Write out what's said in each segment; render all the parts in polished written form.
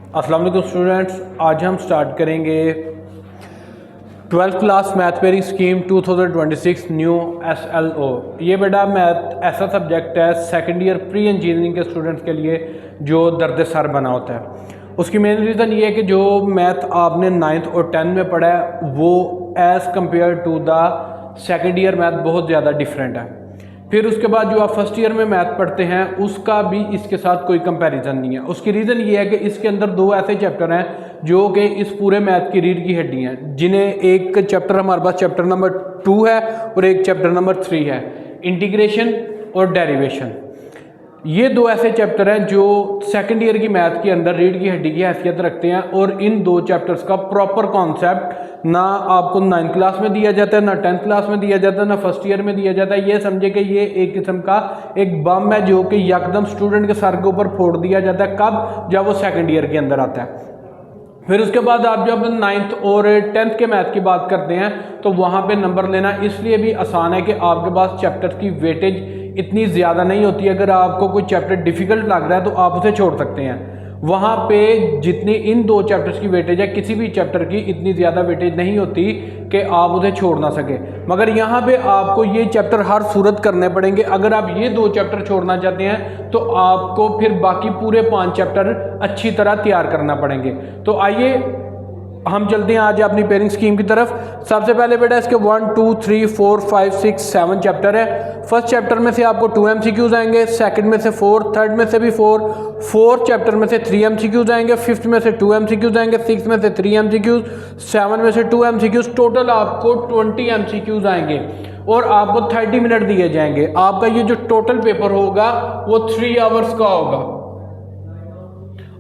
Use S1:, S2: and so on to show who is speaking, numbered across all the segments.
S1: अस्सलाम वालेकुम स्टूडेंट्स, आज हम स्टार्ट करेंगे 12th class math pairing scheme 2026 new SLO। ये बेटा मैथ ऐसा सब्जेक्ट है सेकेंड ईयर प्री इंजीनियरिंग के स्टूडेंट्स के लिए जो दर्द सर बना होता है। उसकी मेन रीज़न ये है कि जो मैथ आपने 9th और 10th में पढ़ा है वो as compare to the second year math बहुत ज़्यादा डिफरेंट है। फिर उसके बाद जो आप फर्स्ट ईयर में मैथ पढ़ते हैं उसका भी इसके साथ कोई कंपैरिजन नहीं है। उसकी रीज़न ये है कि इसके अंदर दो ऐसे चैप्टर हैं जो कि इस पूरे मैथ की रीढ़ की हड्डी हैं, जिन्हें एक चैप्टर हमारे पास चैप्टर नंबर 2 है और एक चैप्टर नंबर 3 है, इंटीग्रेशन और डेरिवेशन। ये दो ऐसे चैप्टर हैं जो सेकंड ईयर की मैथ के अंदर रीढ़ की हड्डी की हैसियत रखते हैं और इन दो चैप्टर्स का प्रॉपर कॉन्सेप्ट ना आपको 9th क्लास में दिया जाता है, ना 10th क्लास में दिया जाता है, ना फर्स्ट ईयर में दिया जाता है। ये समझे कि ये एक किस्म का एक बम है जो कि यकदम स्टूडेंट के सर के ऊपर फोड़ दिया जाता है। कब? जब वो सेकेंड ईयर के अंदर आता है। फिर उसके बाद आप जब 9th और 10th के मैथ की बात करते हैं तो वहाँ पे नंबर लेना इसलिए भी आसान है कि आपके पास चैप्टर की वेटेज इतनी ज़्यादा नहीं होती। अगर आपको कोई चैप्टर डिफ़िकल्ट लग रहा है तो आप उसे छोड़ सकते हैं। वहाँ पे जितनी इन दो चैप्टर्स की वेटेज है, किसी भी चैप्टर की इतनी ज़्यादा वेटेज नहीं होती कि आप उसे छोड़ ना सके। मगर यहाँ पे आपको ये चैप्टर हर सूरत करने पड़ेंगे। अगर आप ये दो चैप्टर छोड़ना चाहते हैं तो आपको फिर बाकी पूरे 5 चैप्टर अच्छी तरह तैयार करना पड़ेंगे। तो आइए हम चलते हैं आज अपनी पेयरिंग स्कीम की तरफ। सबसे पहले बेटा इसके 1, 2, 3, 4, 5, 6, 7 चैप्टर है। फर्स्ट चैप्टर में से आपको 2 MCQs आएंगे, सेकंड में से 4, थर्ड में से भी 4, फोर्थ चैप्टर में से 3 MCQs आएंगे, फिफ्थ में से 2 MCQs आएंगे, सिक्स में से 3 MCQs, 7 में से 2 MCQs, टोटल आपको 20 MCQs आएंगे और आपको 30 मिनट दिए जाएंगे। आपका ये जो टोटल पेपर होगा वो 3 आवर्स का होगा।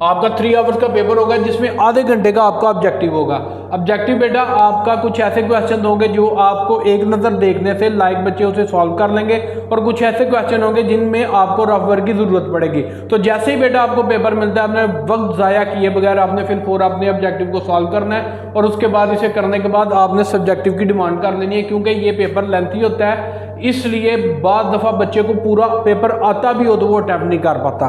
S1: आपका 3 आवर्स का पेपर होगा जिसमें आधे घंटे का आपका ऑब्जेक्टिव होगा। ऑब्जेक्टिव बेटा आपका कुछ ऐसे क्वेश्चन होंगे जो आपको एक नज़र देखने से लाइक बच्चे उसे सॉल्व कर लेंगे और कुछ ऐसे क्वेश्चन होंगे जिनमें आपको रफ वर्क की ज़रूरत पड़ेगी। तो जैसे ही बेटा आपको पेपर मिलता है, आपने वक्त ज़ाया किए बगैर आपने फिर 4 अपने ऑब्जेक्टिव को सॉल्व करना है और उसके बाद इसे करने के बाद आपने सब्जेक्टिव की डिमांड कर लेनी है, क्योंकि ये पेपर लेंथी होता है। इसलिए बाद दफ़ा बच्चे को पूरा पेपर आता भी हो तो वो अटैम्प्ट नहीं कर पाता।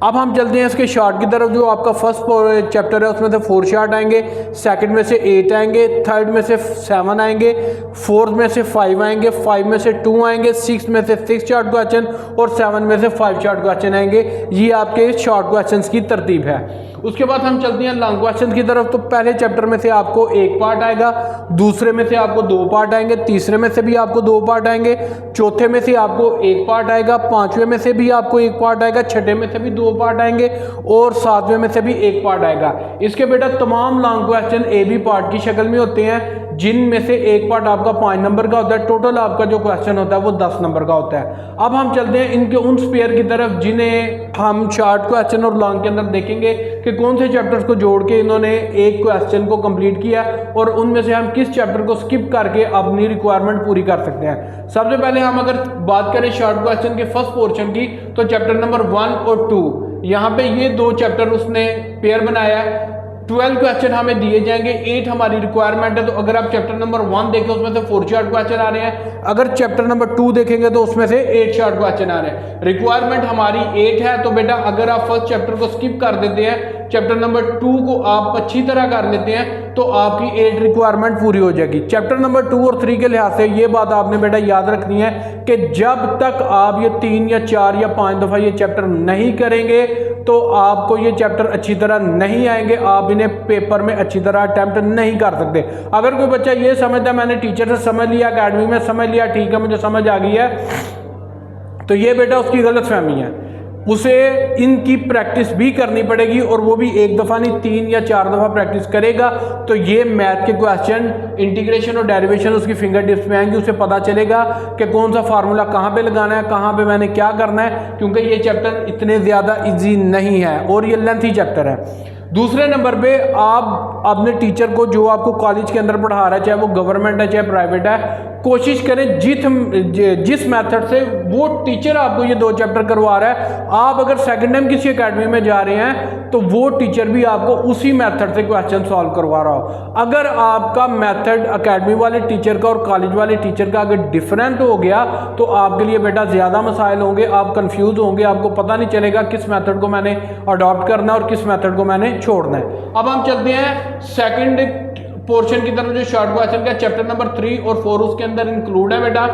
S1: अब हम चलते हैं इसके शॉर्ट की तरफ। जो आपका फर्स्ट चैप्टर है उसमें से 4 शॉर्ट आएंगे, सेकंड में से 8 आएंगे, थर्ड में से 7 आएंगे, फोर्थ में से 5 आएंगे, 5 में से 2 आएंगे, 6 में से 6 शॉर्ट क्वेश्चन और 7 में से 5 शॉर्ट क्वेश्चन आएंगे। ये आपके शॉर्ट क्वेश्चन की तरतीब है। उसके बाद हम चलते हैं लॉन्ग क्वेश्चन की तरफ। तो पहले चैप्टर में से आपको 1 पार्ट आएगा, दूसरे में से आपको 2 पार्ट आएंगे, तीसरे में से भी आपको 2 पार्ट आएंगे, चौथे में से आपको 1 पार्ट आएगा, पांचवें में से भी आपको 1 पार्ट आएगा, छठे में से भी 2 पार्ट आएंगे और सातवें में से भी 1 पार्ट आएगा। इसके बेटा तमाम लॉन्ग क्वेश्चन AB पार्ट की शक्ल में होते हैं, जिनमें से 1 पार्ट आपका 5 नंबर का होता है। टोटल आपका जो क्वेश्चन होता है वो 10 नंबर का होता है। अब हम चलते हैं इनके उन स्पेयर की तरफ जिन्हें हम शॉर्ट क्वेश्चन और लॉन्ग के अंदर देखेंगे कि कौन से चैप्टर्स को जोड़ के इन्होंने एक क्वेश्चन को कंप्लीट किया और उनमें से हम किस चैप्टर को स्किप करके अपनी रिक्वायरमेंट पूरी कर सकते हैं। सबसे पहले हम अगर बात करें शॉर्ट क्वेश्चन के फर्स्ट पोर्शन की तो चैप्टर नंबर 1 और 2, यहाँ पे ये 2 चैप्टर उसने पेयर बनाया है। 12 क्वेश्चन हमें दिए जाएंगे, 8 हमारी रिक्वायरमेंट है। तो अगर आप चैप्टर नंबर 1 देखें उसमें से 4 शॉर्ट क्वेश्चन आ रहे हैं, अगर चैप्टर नंबर 2 देखेंगे तो उसमें से 8 शॉर्ट क्वेश्चन आ रहे हैं। रिक्वायरमेंट हमारी 8 है। तो बेटा अगर आप फर्स्ट चैप्टर को स्किप कर देते हैं, चैप्टर नंबर 2 को आप अच्छी तरह कर लेते हैं तो आपकी 8 रिक्वायरमेंट पूरी हो जाएगी। चैप्टर नंबर 2 और 3 के लिहाज से ये बात आपने बेटा याद रखनी है कि जब तक आप ये 3 या 4 या 5 दफ़ा ये चैप्टर नहीं करेंगे तो आपको ये चैप्टर अच्छी तरह नहीं आएंगे, आप इन्हें पेपर में अच्छी तरह अटैम्प्ट नहीं कर सकते। अगर कोई बच्चा ये समझता है मैंने टीचर से समझ लिया, अकेडमी में समझ लिया, ठीक है मुझे समझ आ गई है, तो ये बेटा उसकी गलत फहमी है। उसे इनकी प्रैक्टिस भी करनी पड़ेगी और वो भी 1 दफ़ा नहीं 3 या 4 दफ़ा प्रैक्टिस करेगा तो ये मैथ के क्वेश्चन इंटीग्रेशन और डेरिवेशन उसकी फिंगर टिप्स में आएंगी। उसे पता चलेगा कि कौन सा फार्मूला कहाँ पे लगाना है, कहाँ पे मैंने क्या करना है, क्योंकि ये चैप्टर इतने ज़्यादा ईजी नहीं है और ये लेंथी चैप्टर है। दूसरे नंबर पे आप अपने टीचर को जो आपको कॉलेज के अंदर पढ़ा रहा है, चाहे वो गवर्नमेंट है चाहे प्राइवेट है, कोशिश करें जिस मेथड से वो टीचर आपको ये 2 चैप्टर करवा रहा है, आप अगर सेकंड टाइम किसी एकेडमी में जा रहे हैं तो वो टीचर भी आपको उसी मेथड से क्वेश्चन सॉल्व करवा रहा हो। अगर आपका मेथड एकेडमी वाले टीचर का और कॉलेज वाले टीचर का अगर डिफरेंट हो गया तो आपके लिए बेटा ज़्यादा मसाइल होंगे, आप कंफ्यूज होंगे, आपको पता नहीं चलेगा किस मेथड को मैंने अडॉप्ट करना है और किस मेथड को मैंने छोड़ना है। अब हम चलते हैं सेकंड पोर्शन की तरफ, जो शॉर्ट क्वेश्चन का चैप्टर नंबर 3 और 4 उसके अंदर इंक्लूड है बेटा।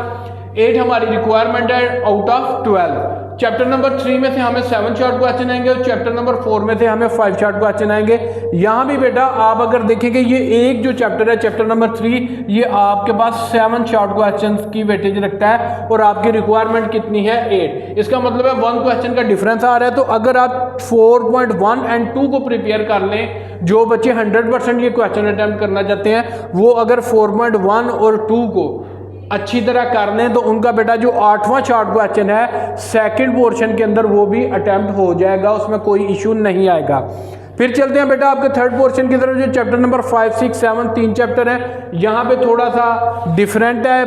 S1: 8 हमारी रिक्वायरमेंट है आउट ऑफ 12। चैप्टर नंबर 3 में से हमें 7 शॉर्ट क्वेश्चन आएंगे और चैप्टर नंबर 4 में से हमें 5 शॉर्ट क्वेश्चन आएंगे। यहाँ भी बेटा आप अगर देखेंगे ये एक जो चैप्टर है चैप्टर नंबर 3, ये आपके पास 7 शॉर्ट क्वेश्चन की वेटेज रखता है और आपकी रिक्वायरमेंट कितनी है 8। इसका मतलब है 1 क्वेश्चन का डिफरेंस आ रहा है। तो अगर आप 4.1 एंड 2 को प्रिपेयर कर लें, जो बच्चे 100% ये क्वेश्चन अटेम्प्ट करना चाहते हैं वो अगर 4.1 और 2 को अच्छी तरह कर लें तो उनका बेटा जो 8वां शॉर्ट क्वेश्चन है सेकंड पोर्शन के अंदर वो भी अटेम्प्ट हो जाएगा, उसमें कोई इशू नहीं आएगा। फिर चलते हैं बेटा आपके थर्ड पोर्शन की तरफ, जो चैप्टर नंबर 5, 6, 7 3 चैप्टर हैं। यहाँ पे थोड़ा सा डिफरेंट है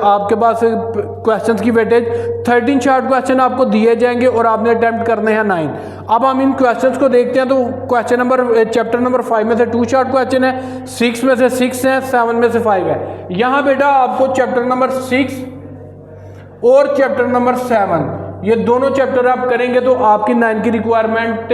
S1: आपके पास क्वेश्चंस की वेटेज। 13 शॉर्ट क्वेश्चन आपको दिए जाएंगे और आपने अटेम्प्ट करने हैं 9। अब हम इन क्वेश्चंस को देखते हैं। तो क्वेश्चन नंबर चैप्टर नंबर 5 में से 2 शॉर्ट क्वेश्चन है, 6 में से 6 है, 7 में से 5 है। यहाँ बेटा आपको चैप्टर नंबर 6 और चैप्टर नंबर 7 ये दोनों चैप्टर आप करेंगे तो आपकी 9 की रिक्वायरमेंट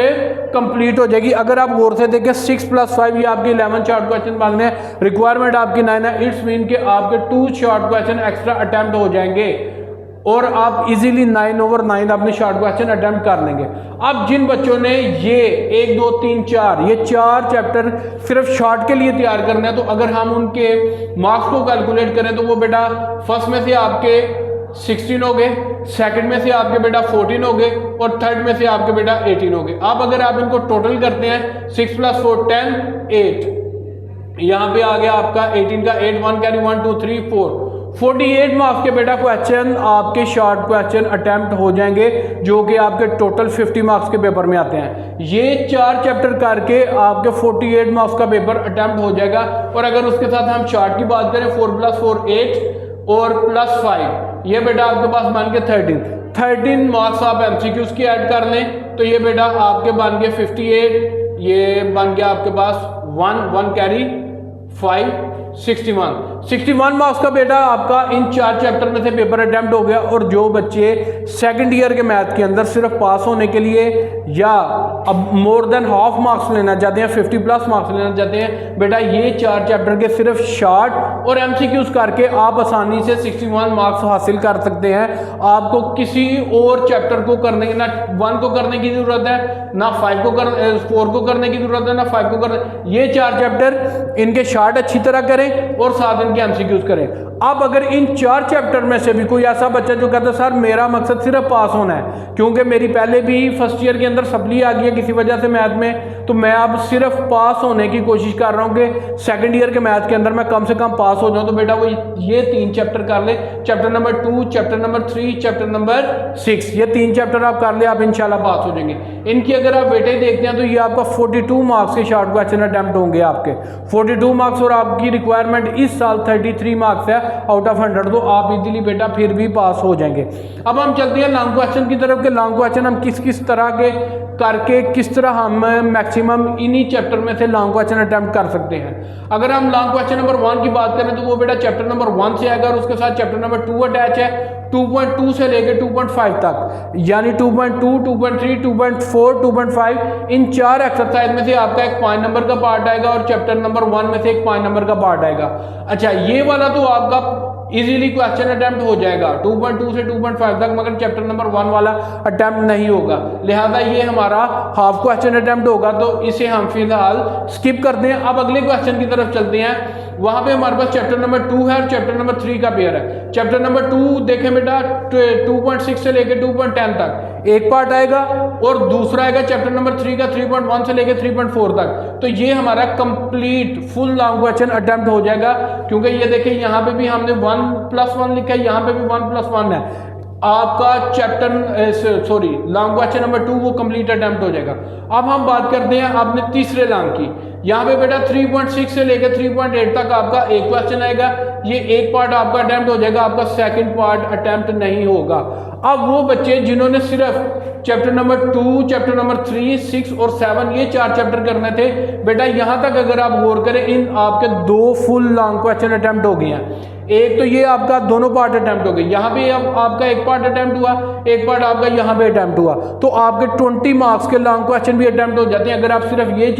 S1: कंप्लीट हो जाएगी। अगर आप गौर से देखें 6 + 5 ये आपके 11 शॉर्ट क्वेश्चन मांगने हैं, रिक्वायरमेंट आपकी 9 है। इट्स मीन के आपके 2 शॉर्ट क्वेश्चन एक्स्ट्रा अटेम्प्ट हो जाएंगे और आप इजीली 9/9 अपने शॉर्ट क्वेश्चन अटेम्प्ट कर लेंगे। अब जिन बच्चों ने ये 1 2 3 4 ये 4 चैप्टर सिर्फ शॉर्ट के लिए तैयार करने हैं, तो अगर हम उनके मार्क्स को कैलकुलेट करें तो वो बेटा फर्स्ट में से आपके 16 हो गए, सेकंड में से आपके बेटा 14 हो गए और थर्ड में से आपके बेटा 18 हो गए। अब अगर आप इनको टोटल करते हैं 6 + 4 10 8, यहाँ पे आ गया आपका 18 का 8 1 कैरी 1 2 3 4 48 मार्क्स के बेटा क्वेश्चन आपके शॉर्ट क्वेश्चन अटेम्प्ट हो जाएंगे, जो कि आपके टोटल 50 मार्क्स के पेपर में आते हैं। ये 4 चैप्टर करके आपके 48 मार्क्स का पेपर अटेम्प्ट हो जाएगा। और अगर उसके साथ हम शॉर्ट की बात करें 4 + 4 8 और +5, ये बेटा आपके पास बन के 13 मार्क्स आप एमसीक्यूज की ऐड कर लें तो ये बेटा आपके बन के 58, ये बन गया आपके पास 1 कैरी 5 61 मार्क्स का बेटा आपका इन 4 चैप्टर में से पेपर अटेम्प्ट हो गया। और जो बच्चे सेकंड ईयर के मैथ के अंदर सिर्फ पास होने के लिए या अब मोर देन हाफ मार्क्स लेना चाहते हैं, 50+ मार्क्स लेना चाहते हैं, बेटा ये 4 चैप्टर के सिर्फ शॉर्ट और एमसीक्यूज करके आप आसानी से 61 मार्क्स हासिल कर सकते हैं। आपको किसी और चैप्टर को करने ना 1 को करने की जरूरत है, ना 4 को करने की जरूरत है, ना 5 को करने। ये 4 चैप्टर इनके शॉर्ट अच्छी तरह करें और साथ इनके एमसीक्यूज करें। अब अगर इन 4 चैप्टर में से भी कोई ऐसा बच्चा जो कहता है सर मेरा मकसद सिर्फ पास होना है, क्योंकि मेरी पहले भी फर्स्ट ईयर के अंदर सप्ली आ गई है किसी वजह से मैथ में, तो मैं अब सिर्फ पास होने की कोशिश कर रहा हूँ कि सेकंड ईयर के मैथ के अंदर मैं कम से कम पास हो जाऊँ, तो बेटा वो ये 3 चैप्टर कर ले। Chapter number 2, chapter number 3, chapter number 6, ये 3 चैप्टर आप कर ले, आप इंशाल्लाह पास हो जाएंगे। इनकी अगर आप वेटेज देखते हैं तो ये आपका 42 मार्क्स के शॉर्ट क्वेश्चन अटेम्प्ट होंगे आपके 42 मार्क्स, और आपकी रिक्वायरमेंट इस साल 33 मार्क्स है आउट ऑफ 100, तो आप इजीली बेटा फिर भी पास हो जाएंगे। अब हम चलते हैं लॉन्ग क्वेश्चन की तरफ के लॉन्ग क्वेश्चन हम किस तरह के करके किस तरह हम मैक्सिमम इन्हीं चैप्टर में से लॉन्ग क्वेश्चन अटेम्प्ट कर सकते हैं। अगर हम लॉन्ग क्वेश्चन नंबर 1 की बात करें तो वो बेटा चैप्टर नंबर 1 से आएगा और उसके साथ चैप्टर नंबर 2 अटैच है, 2.2 से लेके 2.5 तक, यानी 2.2, 2.3, 2.4, 2.5 इन 4 एक्सरसाइज में से आपका एक 5 नंबर का पार्ट आएगा और चैप्टर नंबर 1 में से एक 5 नंबर का पार्ट आएगा। अच्छा, ये वाला तो आपका इजीली क्वेश्चन अटेम्प्ट हो जाएगा 2.2 से 2.5 तक, मगर चैप्टर नंबर 1 वाला अटेम्प्ट नहीं होगा, लिहाजा ये हमारा हाफ क्वेश्चन अटेम्प्ट होगा, तो इसे हम फिलहाल स्किप करते हैं। अब अगले क्वेश्चन की तरफ चलते हैं। वहां पे हमारे पास चैप्टर नंबर 2 है और चैप्टर नंबर 3 का पेयर है। चैप्टर नंबर 2 देखें बेटा 2.6 से लेके 2.10 तक एक पार्ट आएगा और दूसरा आएगा चैप्टर नंबर 3 का 3.1 से लेके 3.4 तक। तो ये हमारा complete full long question attempt हो जाएगा, क्योंकि ये देखिए यहाँ पे भी हमने 1+1 लिखा है, यहाँ पे भी 1+1 है। आपका लॉन्ग क्वेश्चन नंबर 2 वो कंप्लीट अटेम्प्ट हो जाएगा। अब हम बात करते हैं अपने तीसरे लॉन्ग की। यहाँ पे बेटा 3.6 से लेकर 3.8 तक आपका एक क्वेश्चन आएगा, ये एक पार्ट आपका अटेम्प्ट हो जाएगा, आपका सेकंड पार्ट अटेम्प्ट नहीं होगा। अब वो बच्चे जिन्होंने सिर्फ चैप्टर नंबर 2, चैप्टर नंबर 3, 6 और 7 ये 4 चैप्टर करने थे, बेटा यहाँ तक अगर आप गौर करें, इन आपके 2 फुल लॉन्ग क्वेश्चन अटेम्प्ट हो गए हैं। एक तो ये आपका दोनों पार्ट अटेम्प्ट हो गए, यहाँ पे अब आपका एक पार्ट अटेम्प्ट हुआ, एक पार्ट आपका यहाँ पे अटेम्प्ट हुआ, तो आपके 20 मार्क्स के लॉन्ग क्वेश्चन भी अटेम्प्ट हो जाते हैं अगर आप सिर्फ ये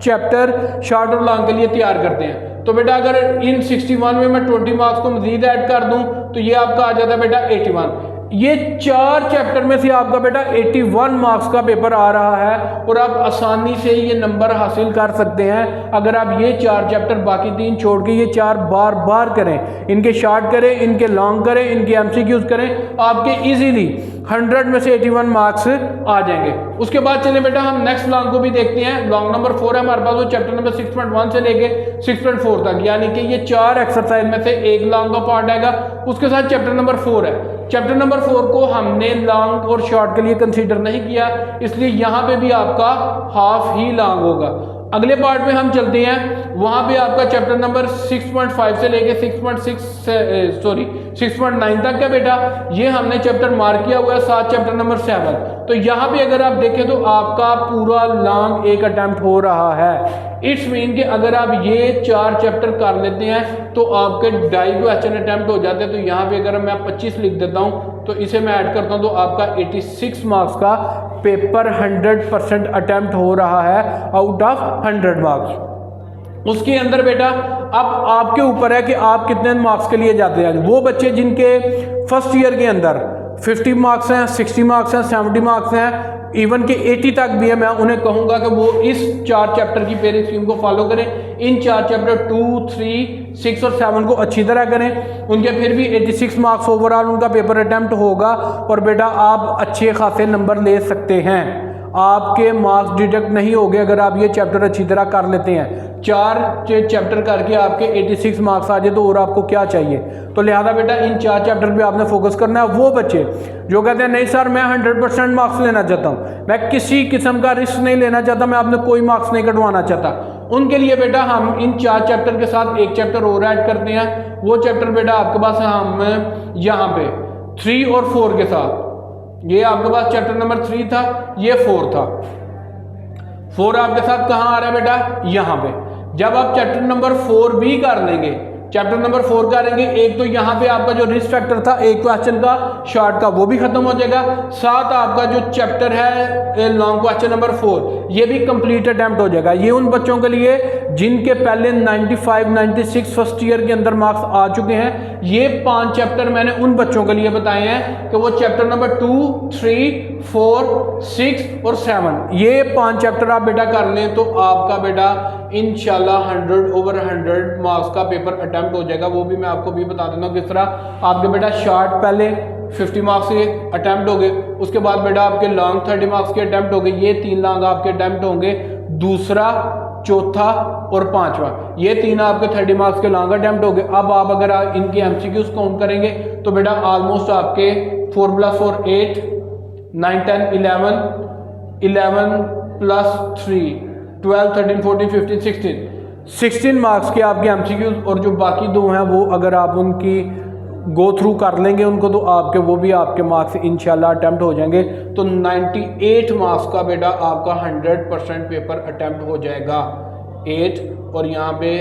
S1: चैप्टर शॉर्ट और लॉन्ग के लिए तैयार करते हैं। तो बेटा अगर इन 61 में मैं 20 मार्क्स को मजीद ऐड कर दूं तो ये आपका आ जाता है बेटा 81। ये 4 चैप्टर में से आपका बेटा 81 मार्क्स का पेपर आ रहा है और आप आसानी से ये नंबर हासिल कर सकते हैं अगर आप ये 4 चैप्टर बाकी 3 छोड़ के ये 4 बार बार करें, इनके शॉर्ट करें, इनके लॉन्ग करें, इनके एमसीक्यूज करें, आपके इजीली 100 में से 81 मार्क्स आ जाएंगे। उसके बाद चलें बेटा हम नेक्स्ट लॉन्ग को भी देखते हैं। लॉन्ग नंबर 4 है हमारे पास, वो चैप्टर नंबर 6.1 से लेके 6.4 तक, यानी कि ये 4 एक्सरसाइज में से एक लॉन्ग का पार्ट आएगा। उसके साथ चैप्टर नंबर 4 है, चैप्टर नंबर 4 को हमने लॉन्ग और शॉर्ट के लिए कंसीडर नहीं किया, इसलिए यहाँ पे भी आपका हाफ ही लॉन्ग होगा। अगले पार्ट में हम चलते हैं, वहां पे आपका चैप्टर नंबर 6.5 से लेके 6.9 तक का बेटा ये हमने चैप्टर मार्क किया हुआ है, साथ चैप्टर नंबर 7। तो यहाँ पे अगर आप देखें तो आपका पूरा लॉन्ग एक अटेम्प्ट हो रहा है। इट्स मीन कि अगर आप ये 4 चैप्टर कर लेते हैं तो आपके 2.5 क्वेश्चन अटेम्प्ट हो जाते हैं। तो यहाँ पे अगर मैं 25 लिख देता हूँ तो इसे मैं ऐड करता हूँ तो आपका 86 मार्क्स का पेपर 100% अटेम्प्ट हो रहा है आउट ऑफ 100 मार्क्स। उसके अंदर बेटा अब आपके ऊपर है कि आप कितने मार्क्स के लिए जाते हैं। वो बच्चे जिनके फर्स्ट ईयर के अंदर 50 मार्क्स हैं, 60 मार्क्स हैं, 70 मार्क्स हैं, इवन के 80 तक भी है, मैं उन्हें कहूंगा कि वो इस 4 चैप्टर की पेयरिंग स्कीम को फॉलो करें। इन 4 चैप्टर 2, 3, 6 और 7 को अच्छी तरह करें, उनके फिर भी 86 मार्क्स ओवरऑल उनका पेपर अटेम्प्ट होगा और बेटा आप अच्छे खासे नंबर ले सकते हैं। आपके मार्क्स डिडक्ट नहीं होंगे अगर आप ये चैप्टर अच्छी तरह कर लेते हैं। 4 चैप्टर करके आपके 86 मार्क्स आ जाए तो और आपको क्या चाहिए। तो लिहाजा बेटा इन 4 चैप्टर पे आपने फोकस करना है। वो बच्चे जो कहते हैं नहीं सर मैं 100% मार्क्स लेना चाहता हूँ, मैं किसी किस्म का रिस्क नहीं लेना चाहता, मैं आपने कोई मार्क्स नहीं कटवाना चाहता, उनके लिए बेटा हम इन 4 चैप्टर के साथ एक चैप्टर और ऐड करते हैं। वो चैप्टर बेटा आपके पास हम यहाँ पे 3 और 4 के साथ, ये आपके पास चैप्टर नंबर 3 था, ये 4 था। 4 आपके साथ कहाँ आ रहा है बेटा, यहाँ पे। जब आप चैप्टर नंबर 4 भी कर लेंगे, चैप्टर नंबर 4 करेंगे, एक तो यहाँ पे आपका जो रिस्क फैक्टर था एक क्वेश्चन का शॉर्ट का वो भी खत्म हो जाएगा, साथ आपका जो चैप्टर है लॉन्ग क्वेश्चन नंबर 4 ये भी कंप्लीट अटेम्प्ट हो जाएगा। ये उन बच्चों के लिए जिनके पहले 95, 96 फर्स्ट ईयर के अंदर मार्क्स आ चुके हैं। ये 5 चैप्टर मैंने उन बच्चों के लिए बताए हैं कि वो चैप्टर नंबर 2, 3, 4, 6 और 7 ये 5 चैप्टर आप बेटा कर लें तो आपका बेटा इंशाल्लाह 100 ओवर 100 मार्क्स का पेपर अटेम्प्ट हो जाएगा। वो भी मैं आपको भी बता देता हूँ किस तरह। आपके बेटा शॉर्ट पहले 50 मार्क्स के अटेम्प्ट हो गए, उसके बाद बेटा आपके लॉन्ग 30 मार्क्स के अटेम्प्ट हो गए, ये 3 लॉन्ग आपके अटेम्प्ट होंगे, दूसरा, चौथा और 5वां, ये 3 आपके 30 मार्क्स के लॉन्ग अटेम्प्ट हो गए। अब आप अगर इनके एमसीक्यूज काउंट करेंगे तो बेटा ऑलमोस्ट आपके 4 + 4 8, 9, 10, 11, 11 + 3 12, 13, 14, 15, 16 मार्क्स के आपके एमसीक्यूज और जो बाकी 2 हैं वो अगर आप उनकी गो थ्रू कर लेंगे उनको तो आपके वो भी आपके मार्क्स इंशाल्लाह अटेम्प्ट हो जाएंगे। तो 98 मार्क्स का बेटा आपका 100% पेपर अटेम्प्ट हो जाएगा। 8 और यहाँ पे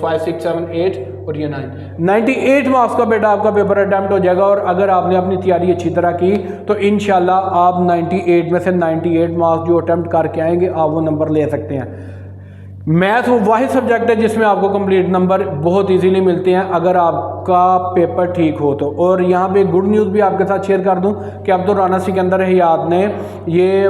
S1: 5, 6, 7, 8 और ये 9, 98 मार्क्स का बेटा आपका पेपर अटेम्प्ट हो जाएगा। और अगर आपने अपनी तैयारी अच्छी तरह की तो इंशाल्लाह आप 98 में से 98 मार्क्स जो अटेम्प्ट करके आएंगे आप वो नंबर ले सकते हैं। मैथ वो वाहिद सब्जेक्ट है जिसमें आपको कंप्लीट नंबर बहुत इजीली मिलते हैं अगर आपका पेपर ठीक हो तो। और यहाँ पे गुड न्यूज़ भी आपके साथ शेयर कर दूं कि अब तो राना सिकंदर हयात ने ये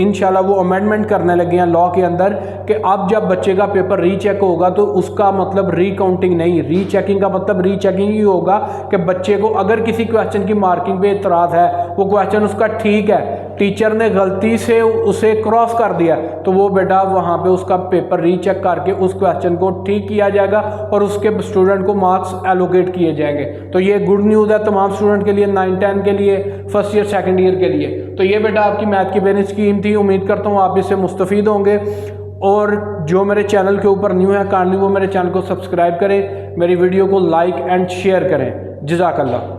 S1: इंशाल्लाह वो अमेंडमेंट करने लगे हैं लॉ के अंदर कि अब जब बच्चे का पेपर रीचेक होगा तो उसका मतलब रीकाउंटिंग नहीं, रीचेकिंग का मतलब रीचेकिंग ही होगा कि बच्चे को अगर किसी क्वेश्चन की मार्किंग पे इतराज़ है, वो क्वेश्चन उसका ठीक है, टीचर ने गलती से उसे क्रॉस कर दिया तो वो बेटा वहाँ पे उसका पेपर रीचेक करके उस क्वेश्चन को ठीक किया जाएगा और उसके स्टूडेंट को मार्क्स एलोकेट किए जाएंगे। तो ये गुड न्यूज़ है तमाम स्टूडेंट के लिए, 9, 10 के लिए, फर्स्ट ईयर सेकंड ईयर के लिए। तो ये बेटा आपकी मैथ की बेनिफिट स्कीम थी, उम्मीद करता हूँ आप इससे मुस्तफ़ीद होंगे। और जो मेरे चैनल के ऊपर न्यू है काइंडली वो मेरे चैनल को सब्सक्राइब करें, मेरी वीडियो को लाइक एंड शेयर करें। जज़ाकल्लाह।